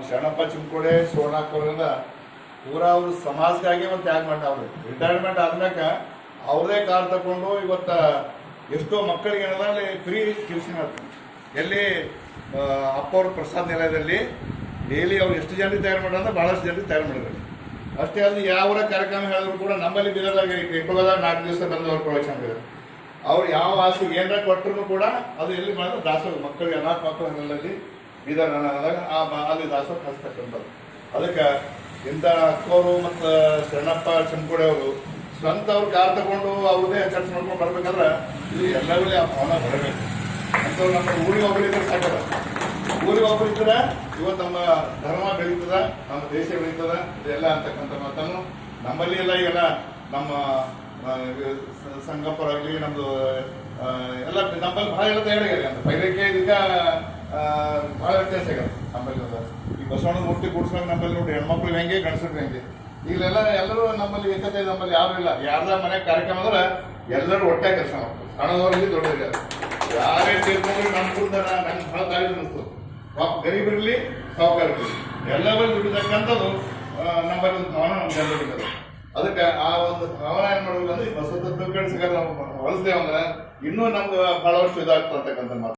ಶರಣಪ್ಪ ಚಿಂಕೋಡೆ ಶಿವಣ್ಣಾಕೋರಿಂದ ಪೂರಾ ಅವರು ಸಮಾಜಕ್ಕಾಗಿ ಒಂದು ತ್ಯಾಗ ಮಾಡಿ ಅವ್ರು ರಿಟೈರ್ಮೆಂಟ್ ಆದ್ಮ್ಯಾಕ ಅವ್ರದೇ ಕಾರ್ ತಗೊಂಡು ಇವತ್ತ ಎಷ್ಟೋ ಮಕ್ಕಳಿಗೆ ಅಲ್ಲಿ ಫ್ರೀ ಟ್ಯೂಷನ್ ಆಗ್ತದೆ. ಎಲ್ಲಿ ಅಪ್ಪವ್ರ ಪ್ರಸಾದ್ ನಿಲಯದಲ್ಲಿ ಡೈಲಿ ಅವ್ರು ಎಷ್ಟು ಜನರಿಗೆ ತಯಾರು ಮಾಡೋದು ಅಂದ್ರೆ ಭಾಳಷ್ಟು ಜನರಿಗೆ ತಯಾರು ಮಾಡಿದ್ರು. ಅಷ್ಟೇ ಅಲ್ಲದೆ ಯಾವ ಕಾರ್ಯಕ್ರಮ ಹೇಳಿದ್ರು ಕೂಡ ನಮ್ಮಲ್ಲಿ ಬಿಡೋದಾಗ ಇಟ್ಟೋದಾಗ 4 ದಿವಸ ಬಂದವ್ರು ಪ್ರವಚನ ಮಾಡಿದ್ರು. ಅವ್ರು ಯಾವ ಆಸೆಗೆ ಏನಾರ ಕೊಟ್ಟರು ಕೂಡ ಅದು ಎಲ್ಲಿ ಮಾಡಿದ್ರೆ ದಾಸೋಹ ಮಕ್ಕಳಿಗೆ ಅನಾಥ ಮಕ್ಕಳಲ್ಲಿ ಬೀದರ್ ಅನ್ನೋದಾಗ ಅಲ್ಲಿ ದಾಸೋಹ ಹಚ್ತಕ್ಕಂಥದ್ದು. ಅದಕ್ಕೆ ಇಂಥ ಅಕ್ಕೋರು ಮತ್ತು ಶರಣಪ್ಪ ಚಿಂಕೋಡೆ ಅವರು ಸ್ವಂತ ಅವ್ರು ಕಾರ್ ತಗೊಂಡು ಅವ್ರದೇ ಖರ್ಚು ಮಾಡ್ಕೊಂಡು ಬರ್ಬೇಕಂದ್ರೆ ಇದು ಎಲ್ಲರಲ್ಲಿ ಆ ಭಾವನೆ ಬರಬೇಕು. ಅಂಥವ್ರು ನಮ್ಮ ಊರಿಗೆ ಒಬ್ಬರಿದ್ರೆ ಸಾಕಲ್ಲ. ಊರಿಗೆ ಒಬ್ಬರಿದ್ರೆ ಇವತ್ತು ನಮ್ಮ ಧರ್ಮ ಬೆಳೀತದ, ನಮ್ಮ ದೇಶ ಬೆಳೀತದ, ಇದೆಲ್ಲ ಅಂತಕ್ಕಂಥ ಮಾತನ್ನು ನಮ್ಮಲ್ಲಿ ಎಲ್ಲ ಈಗೆಲ್ಲ ನಮ್ಮ ಸಂಗಪ್ಪರಾಗಲಿ ನಮ್ಮದು ಎಲ್ಲ ನಮ್ಮಲ್ಲಿ ಭಾಳ ಎಲ್ಲ ತಯಾರಾಗ್ಯಾರ ಅಂತ ಪೈರಕ್ಕೆ ಇದಕ್ಕೆ ಭಾಳ ವ್ಯತ್ಯಾಸ ಆಗ್ಯಾರ. ನಮ್ಮಲ್ಲಿ ಈ ಬಸವಣ್ಣ ಮೂರ್ತಿ ಕೂಡ್ಸ್ಕೊಂಡು ನಮ್ಮಲ್ಲಿ ನೋಡಿ ಹೆಣ್ಮಕ್ಳು ಹೆಂಗೆ ಗಂಡಸರು ಹೆಂಗೆ ಈಗಲೆಲ್ಲ ಎಲ್ಲರೂ ನಮ್ಮಲ್ಲಿ ಏಕತೆ, ನಮ್ಮಲ್ಲಿ ಯಾರು ಇಲ್ಲ. ಯಾರ್ದ ಮನೆ ಕಾರ್ಯಕ್ರಮ ಅಂದ್ರೆ ಎಲ್ಲರೂ ಒಟ್ಟೆ ಕೆಲಸ ಮಾಡ್ತಾರೆ, ಸಣ್ಣದವ್ರಿಗೆ ದೊಡ್ಡದಿದ್ದಾರೆ. ಯಾರೇ ಸೇರ್ಕೊಂಡ್ರೆ ನಮ್ಮ ಕೂಡ ನಂಗೆ ಭಾಳ ದಾರಿ ಅನಿಸ್ತು. ಗರೀಬರಿರಲಿ ಸಾವುಕಾರರಿರಲಿ ಎಲ್ಲರೂ ದುಡಿತಕ್ಕಂಥದ್ದು ನಮ್ಮಲ್ಲಿ ಒಂದು ಭಾವನೆ ನಮ್ಗೆ ಎಲ್ಲರಿಗಿದೆ. ಅದಕ್ಕೆ ಆ ಒಂದು ಭಾವನೆ ಏನು ಮಾಡ್ಬೇಕಂದ್ರೆ ಈ ಬಸವ ತತ್ವ ನಾವು ಬಳಸ್ತೇವೆ ಅಂದ್ರೆ ಇನ್ನೂ ನಮ್ಗೆ ಭಾಳ ವರ್ಷ ಇದಾಗ್ತದೆ ಅಂತಕ್ಕಂಥ ಮಾತು.